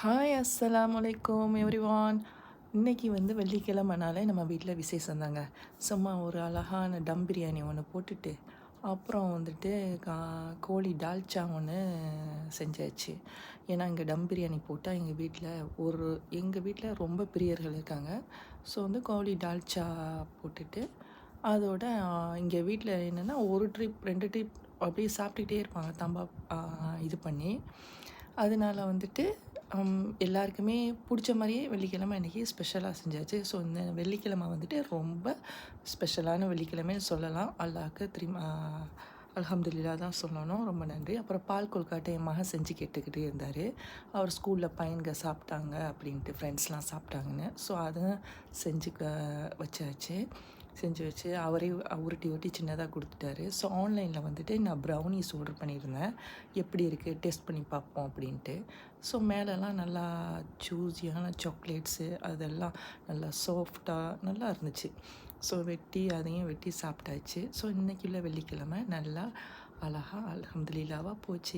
Hi அஸ்ஸலாமு அலைக்கும் everyone. இன்னைக்கு வந்து வெள்ளிக்கிழமைனாலே நம்ம வீட்டில் விசேஷம் தாங்க. சும்மா ஒரு அழகான டம் பிரியாணி ஒன்று போட்டுட்டு, அப்புறம் வந்துட்டு கோழி டால்ச்சா ஒன்று செஞ்சாச்சு. ஏன்னா இங்கே டம் பிரியாணி போட்டால் எங்கள் வீட்டில் ரொம்ப பிரியர்கள் இருக்காங்க. ஸோ வந்து கோழி டால்ச்சா போட்டுட்டு, அதோட இங்கே வீட்டில் என்னென்னா ஒரு ட்ரிப் 2 ட்ரிப் அப்படியே சாப்பிட்டுக்கிட்டே இருப்பாங்க இது பண்ணி. அதனால வந்துட்டு எல்லாருக்குமே பிடிச்ச மாதிரியே வெள்ளிக்கிழமை அன்றைக்கி ஸ்பெஷலாக செஞ்சாச்சு. ஸோ இந்த வெள்ளிக்கிழமை வந்துட்டு ரொம்ப ஸ்பெஷலான வெள்ளிக்கிழமைன்னு சொல்லலாம். அல்லாஹ்க்கு அல்ஹம்துலில்லா தான் சொல்லணும். ரொம்ப நன்றி. அப்புறம் பால் கொழுக்காட்டை என் மகன் செஞ்சு கேட்டுக்கிட்டே இருந்தார். அவர் ஸ்கூலில் பையன்க சாப்பிட்டாங்க அப்படின்ட்டு, ஃப்ரெண்ட்ஸ்லாம் சாப்பிட்டாங்கன்னு. ஸோ அதை செஞ்சு வச்சாச்சு. செஞ்சு வச்சு அவரே உருட்டி உருட்டி சின்னதாக கொடுத்துட்டாரு. ஸோ ஆன்லைனில் வந்துட்டு நான் ப்ரௌனிஸ் ஆர்டர் பண்ணியிருந்தேன். எப்படி இருக்குது டெஸ்ட் பண்ணி பார்ப்போம் அப்படின்ட்டு. ஸோ மேலெல்லாம் நல்லா ஜூஸியான சாக்லேட்ஸு அதெல்லாம் நல்லா சாஃப்டாக நல்லா இருந்துச்சு. ஸோ அதையும் வெட்டி சாப்பிட்டாச்சு. ஸோ இன்றைக்கி உள்ள வெள்ளிக்கிழமை நல்லா அழகா அல்ஹம்துலில்லாவாக போச்சு.